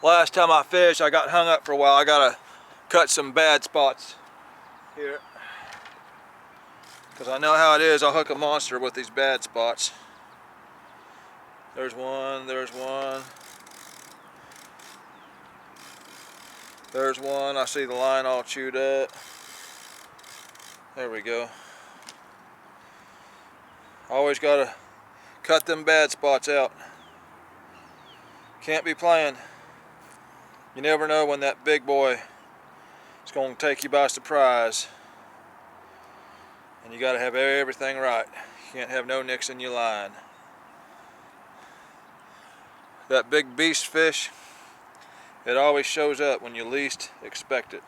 Last time I fished, I got hung up for a while. I gotta cut some bad spots here, because I know how it is. I'll hook a monster with these bad spots. There's one, there's one. There's one. I see the line all chewed up. There we go. Always gotta cut them bad spots out. Can't be playing. You never know when that big boy is going to take you by surprise. And you gotta have everything right. You can't have no nicks in your line. That big beast fish, it always shows up when you least expect it.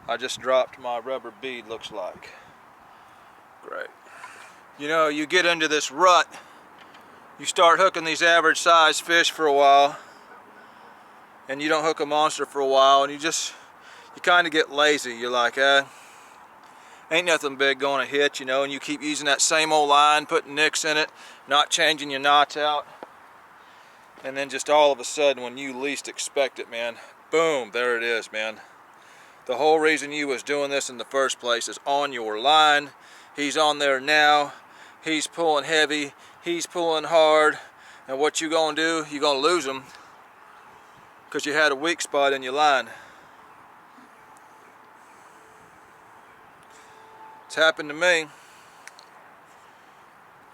I just dropped my rubber bead, looks like. Great. You know, you get into this rut, you start hooking these average size fish for a while, and you don't hook a monster for a while, and you kind of get lazy. You're like, ain't nothing big going to hit, you know, and you keep using that same old line, putting nicks in it, not changing your knots out. And then just all of a sudden, when you least expect it, man, boom, there it is, man. The whole reason you was doing this in the first place is on your line. He's on there now. He's pulling heavy. He's pulling hard. And what you gonna do? You're gonna lose him because you had a weak spot in your line. It's happened to me a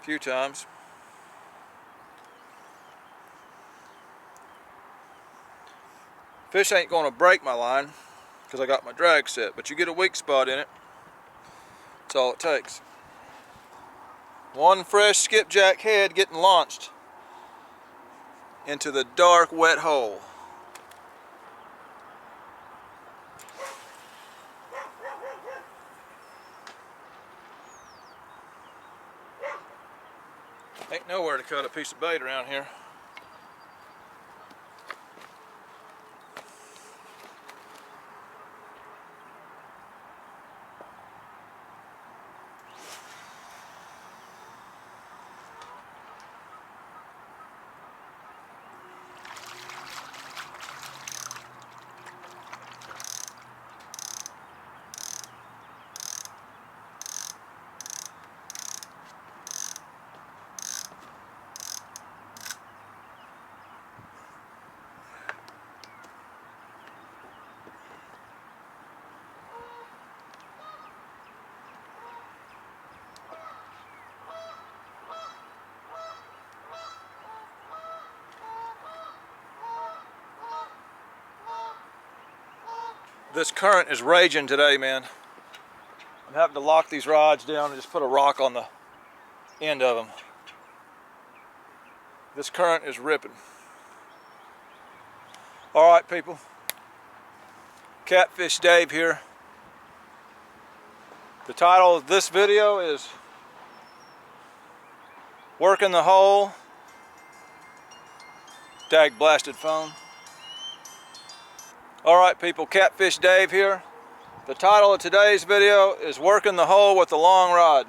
few times. Fish ain't gonna break my line because I got my drag set, but you get a weak spot in it. That's all it takes. One fresh skipjack head getting launched into the dark, wet hole. Ain't nowhere to cut a piece of bait around here. This current is raging today, man. I'm having to lock these rods down and just put a rock on the end of them. This current is ripping. All right, people. Catfish Dave here. The title of this video is Working the Hole. Dag blasted phone. Alright people, Catfish Dave here. The title of today's video is Working the Hole with the Long Rod.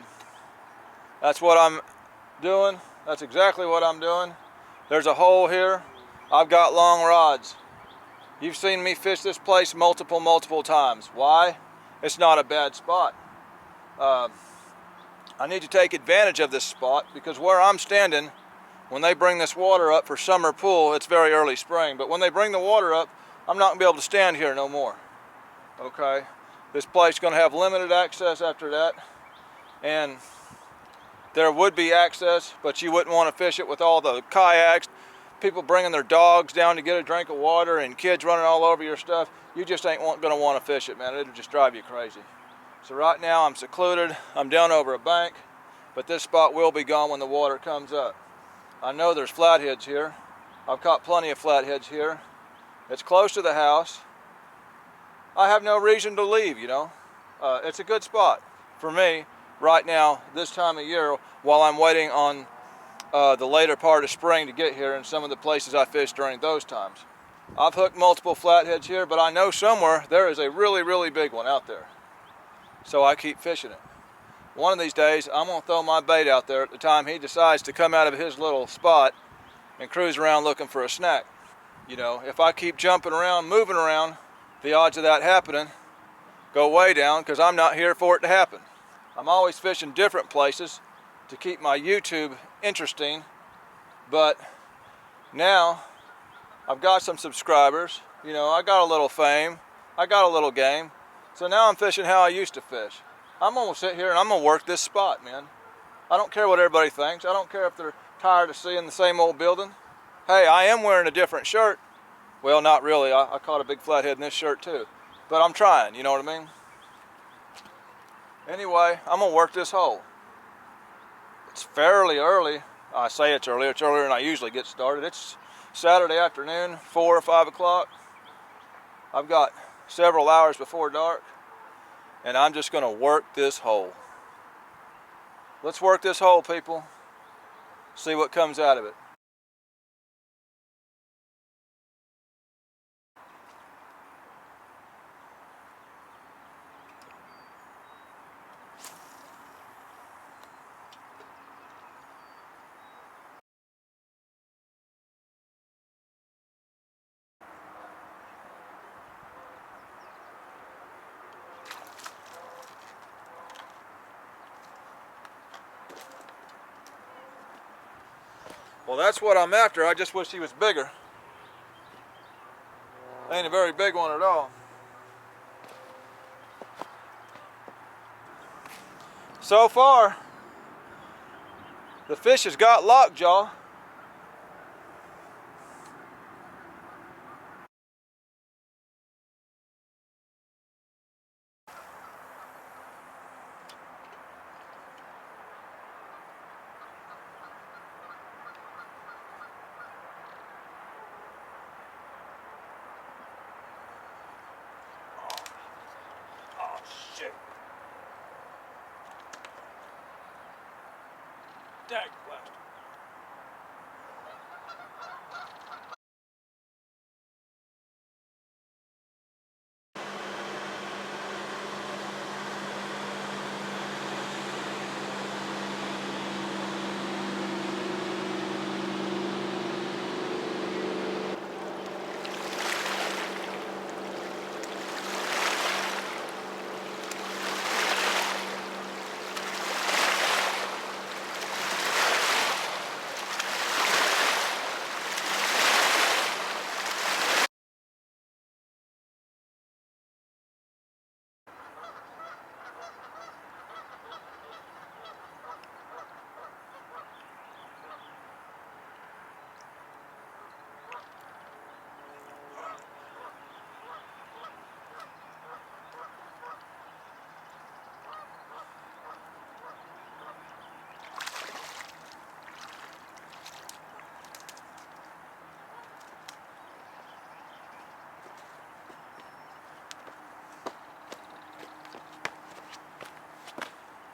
That's what I'm doing. That's exactly what I'm doing. There's a hole here. I've got long rods. You've seen me fish this place multiple times. Why? It's not a bad spot. I need to take advantage of this spot because where I'm standing, when they bring this water up for summer pool, it's very early spring, but when they bring the water up, I'm not going to be able to stand here no more. Okay? This place is going to have limited access after that. And there would be access, but you wouldn't want to fish it with all the kayaks, people bringing their dogs down to get a drink of water, and kids running all over your stuff. You just ain't going to want to fish it, man. It'll just drive you crazy. So right now I'm secluded. I'm down over a bank, but this spot will be gone when the water comes up. I know there's flatheads here. I've caught plenty of flatheads here. It's close to the house. I have no reason to leave, you know. It's a good spot for me right now, this time of year, while I'm waiting on the later part of spring to get here and some of the places I fished during those times. I've hooked multiple flatheads here, but I know somewhere there is a really big one out there. So I keep fishing it. One of these days, I'm going to throw my bait out there at the time he decides to come out of his little spot and cruise around looking for a snack. You know, if I keep jumping around, moving around, the odds of that happening go way down because I'm not here for it to happen. I'm always fishing different places to keep my YouTube interesting, but now I've got some subscribers, you know, I got a little fame, I got a little game, so now I'm fishing how I used to fish. I'm gonna sit here and I'm gonna work this spot, man. I don't care what everybody thinks. I don't care if they're tired of seeing the same old building. Hey, I am wearing a different shirt. Well, not really. I caught a big flathead in this shirt too. But I'm trying, you know what I mean? Anyway, I'm gonna work this hole. It's fairly early. I say it's earlier than I usually get started. It's Saturday afternoon, 4 or 5 o'clock. I've got several hours before dark, and I'm just gonna work this hole. Let's work this hole, people. See what comes out of it. Well, that's what I'm after. I just wish he was bigger. Ain't a very big one at all. So far, the fish has got lockjaw. Oh, shit. Dag blast.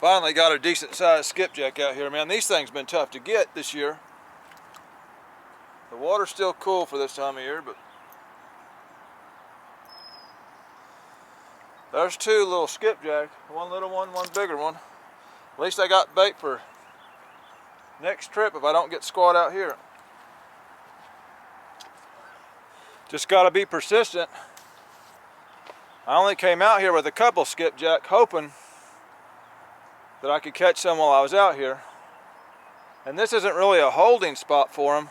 Finally got a decent sized skipjack out here, man. These things been tough to get this year. The water's still cool for this time of year, but there's two little skipjack. One little one, one bigger one. At least I got bait for next trip if I don't get squat out here. Just gotta be persistent. I only came out here with a couple skipjack hoping that I could catch some while I was out here. And this isn't really a holding spot for them,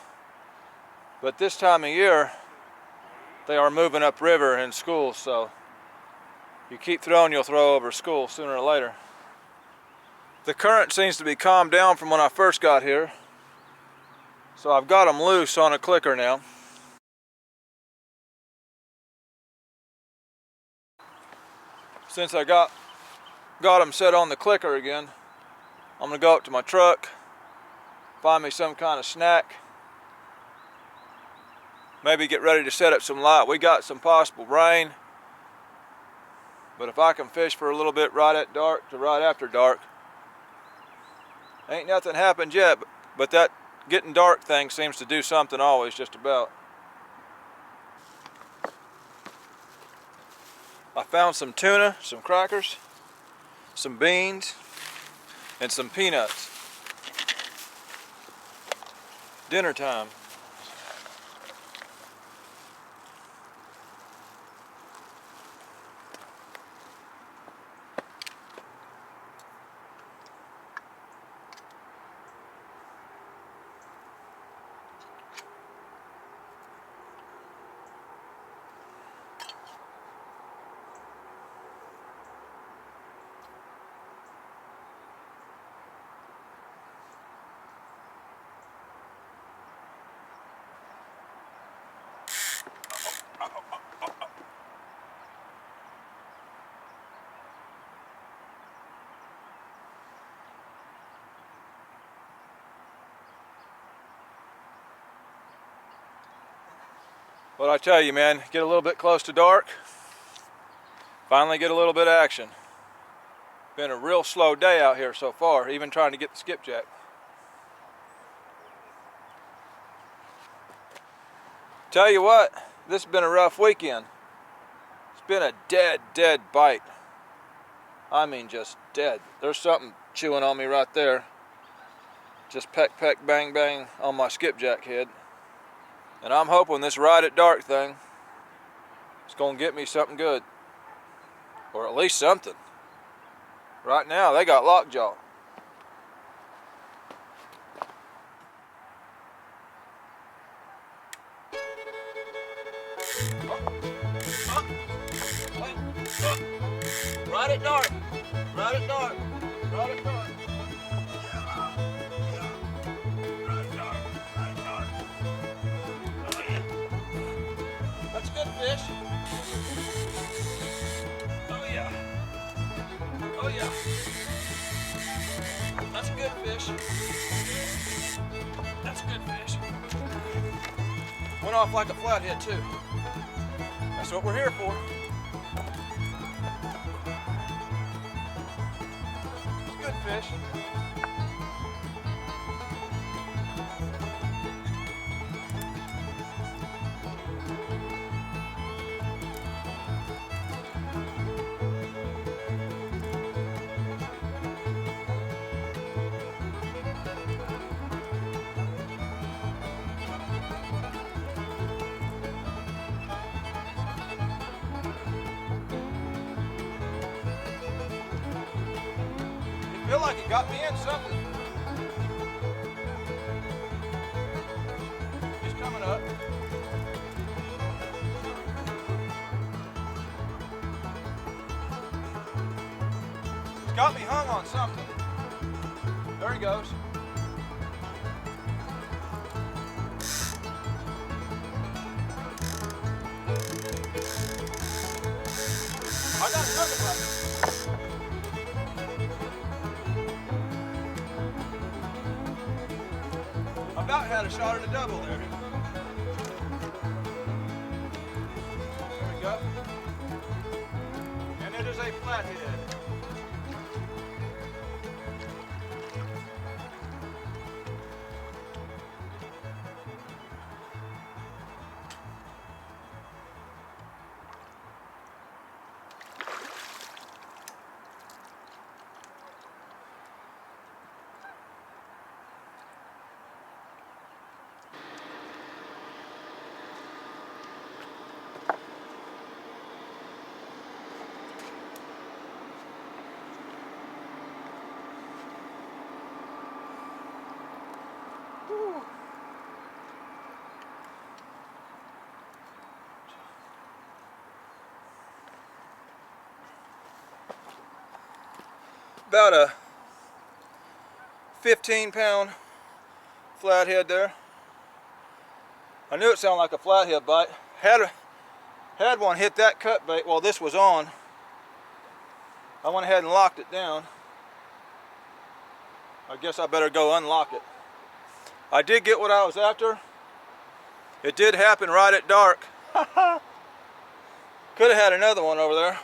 but this time of year they are moving upriver in schools, so you keep throwing, you'll throw over school sooner or later. The current seems to be calmed down from when I first got here, so I've got them loose on a clicker now. Since I got them set on the clicker again, I'm gonna go up to my truck, find me some kind of snack, maybe get ready to set up some light. We got some possible rain, but if I can fish for a little bit right at dark to right after dark, ain't nothing happened yet, but that getting dark thing seems to do something always, just about. I found some tuna, some crackers, some beans, and some peanuts. Dinner time. But I tell you, man, get a little bit close to dark, finally get a little bit of action. Been a real slow day out here so far, even trying to get the skipjack. Tell you what, this has been a rough weekend. It's been a dead bite. I mean, just dead. There's something chewing on me right there. Just peck, peck, bang, bang on my skipjack head. And I'm hoping this ride at dark thing is going to get me something good. Or at least something. Right now, they got lockjaw. Ride at dark. Ride at dark. Ride at dark. That's a good fish. Oh yeah. Oh yeah. That's a good fish. That's a good fish. Went off like a flathead too. That's what we're here for. It's a good fish. I feel like it got me in something. He's coming up. He's got me hung on something. There he goes. I got something right here. About had a shot at a double there. There we go. And it is a flathead. About a 15-pound flathead there. I knew it sounded like a flathead bite. Had one hit that cut bait while this was on. I went ahead and locked it down. I guess I better go unlock it. I did get what I was after. It did happen right at dark. Could have had another one over there.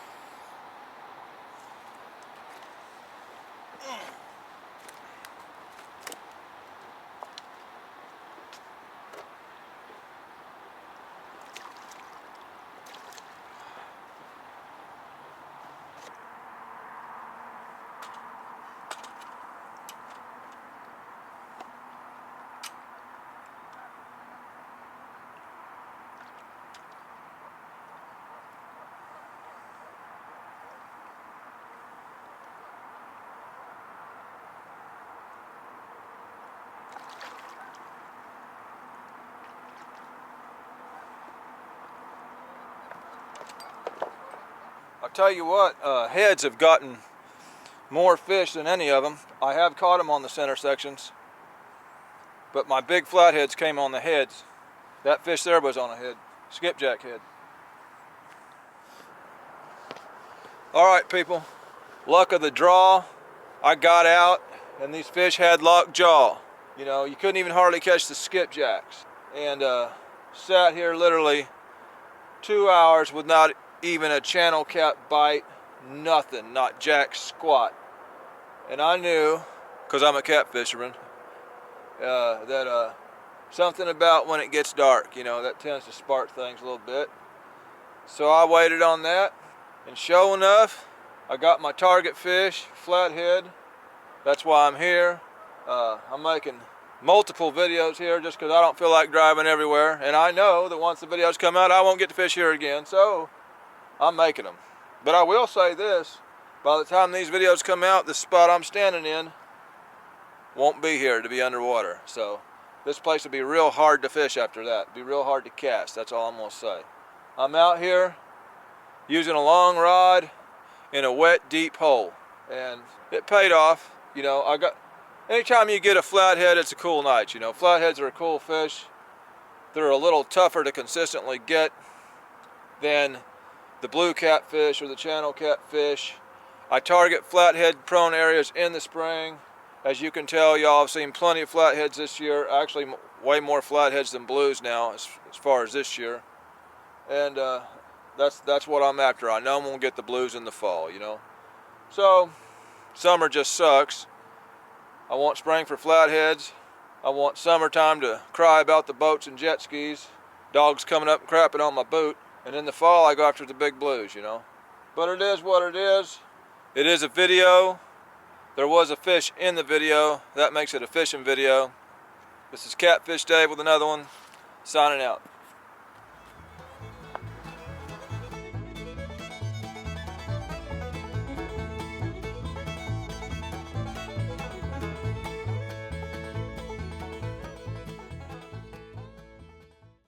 I'll tell you what, heads have gotten more fish than any of them. I have caught them on the center sections, but my big flatheads came on the heads. That fish there was on a head, skipjack head. All right, people, luck of the draw. I got out, and these fish had locked jaw. You know, you couldn't even hardly catch the skipjacks. And sat here literally 2 hours with not even a channel cat bite, nothing, not jack squat. And I knew, because I'm a cat fisherman, that something about when it gets dark, you know, that tends to spark things a little bit. So I waited on that, and sure enough, I got my target fish, flathead. That's why I'm here. I'm making multiple videos here just because I don't feel like driving everywhere, and I know that once the videos come out I won't get to fish here again, so I'm making them. But I will say this, by the time these videos come out, the spot I'm standing in won't be here to be underwater, so this place will be real hard to fish after that. It'll be real hard to cast, that's all I'm going to say. I'm out here using a long rod in a wet, deep hole, and it paid off. You know, anytime you get a flathead, it's a cool night. You know, flatheads are a cool fish. They're a little tougher to consistently get than the blue catfish or the channel catfish. I target flathead prone areas in the spring. As you can tell, y'all have seen plenty of flatheads this year. Actually, way more flatheads than blues now as far as this year. And that's what I'm after. I know I'm gonna get the blues in the fall, you know. So summer just sucks. I want spring for flatheads. I want summertime to cry about the boats and jet skis, dogs coming up and crapping on my boot, and in the fall I go after the big blues, you know. But it is what it is. It is a video. There was a fish in the video. That makes it a fishing video. This is Catfish Dave with another one. Signing out.